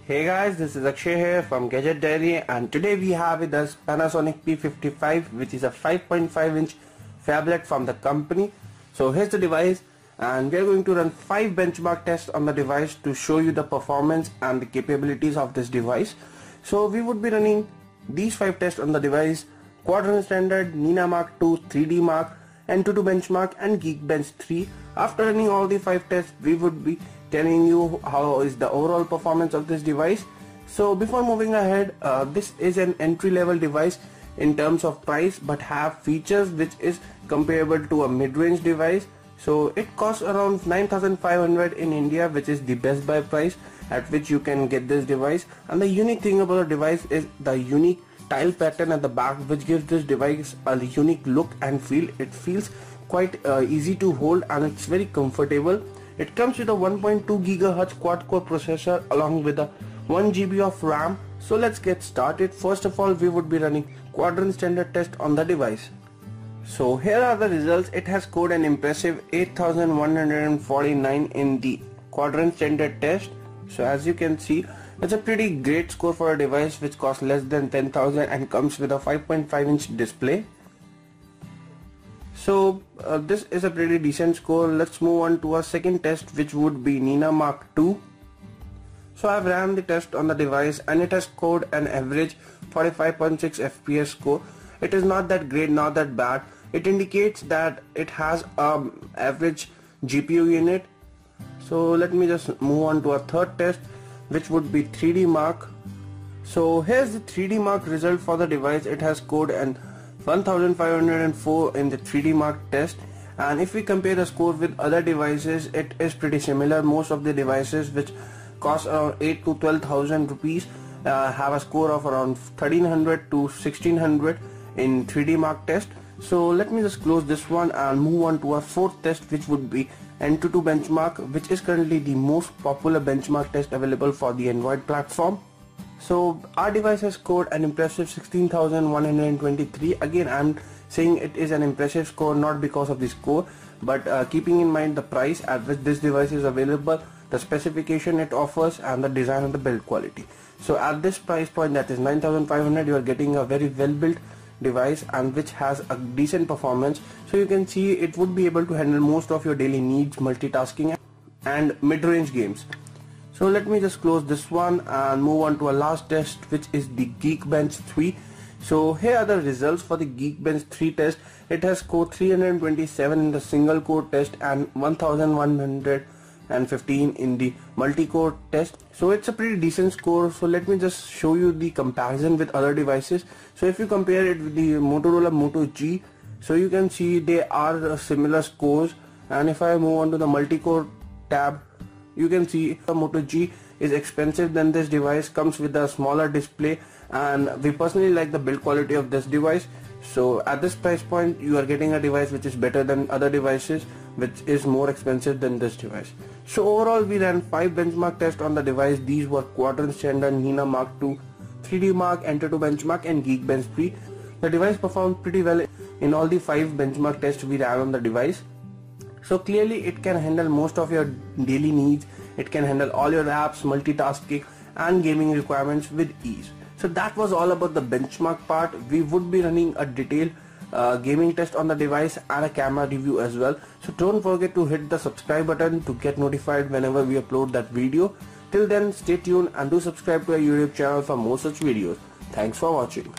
Hey guys, this is Akshay here from Gadget Diary, and today we have with us Panasonic P55, which is a 5.5-inch phablet from the company. So here's the device, and we are going to run 5 benchmark tests on the device to show you the performance and the capabilities of this device. So we would be running these 5 tests on the device: Quadrant Standard, Nina Mark II, 3D Mark, Antutu benchmark and Geekbench3. After running all the 5 tests, we would be telling you how is the overall performance of this device. So before moving ahead, this is an entry-level device in terms of price, but have features which is comparable to a mid-range device. So it costs around 9,500 in India, which is the best buy price at which you can get this device. And the unique thing about the device is the unique tile pattern at the back, which gives this device a unique look and feel. It feels quite easy to hold, and it's very comfortable. It comes with a 1.2 GHz quad-core processor along with a 1 GB of RAM. So let's get started. First of all, we would be running Quadrant Standard test on the device. So here are the results. It has scored an impressive 8,149 in the Quadrant Standard test. So as you can see, it's a pretty great score for a device which costs less than 10,000 and comes with a 5.5-inch display. So this is a pretty decent score. Let's move on to our second test, which would be Nina Mark II. So I've ran the test on the device and it has scored an average 45.6 FPS score. It is not that great, not that bad. It indicates that it has average GPU unit. So let me just move on to our third test, which would be 3D Mark. So here's the 3D Mark result for the device. It has scored an 1504 in the 3D Mark test, and if we compare the score with other devices, it is pretty similar. Most of the devices which cost around 8 to 12,000 rupees have a score of around 1300 to 1600 in 3D Mark test. So let me just close this one and move on to our fourth test, which would be Antutu benchmark, which is currently the most popular benchmark test available for the Android platform. So our device has scored an impressive 16,123. Again, I'm saying it is an impressive score not because of the score, but keeping in mind the price at which this device is available, the specification it offers, and the design and the build quality. So at this price point, that is 9,500, you are getting a very well built device and which has a decent performance. So you can see it would be able to handle most of your daily needs, multitasking and mid-range games. So let me just close this one and move on to our last test, which is the Geekbench3. So here are the results for the Geekbench3 test. It has scored 327 in the single core test and 1115 in the multi-core test. So it's a pretty decent score. So let me just show you the comparison with other devices. So if you compare it with the Motorola Moto G, so you can see they are similar scores. And if I move on to the multi-core tab, you can see the Moto G is expensive than this device, comes with a smaller display, and we personally like the build quality of this device. So at this price point, you are getting a device which is better than other devices, which is more expensive than this device. So overall, we ran 5 benchmark tests on the device. These were Quadrant Standard, Nina Mark II, 3D Mark, Antutu benchmark and Geekbench3. The device performed pretty well in all the 5 benchmark tests we ran on the device. So clearly it can handle most of your daily needs. It can handle all your apps, multitasking and gaming requirements with ease. So that was all about the benchmark part. We would be running a detailed gaming test on the device and a camera review as well. So don't forget to hit the subscribe button to get notified whenever we upload that video. Till then, stay tuned and do subscribe to our YouTube channel for more such videos. Thanks for watching.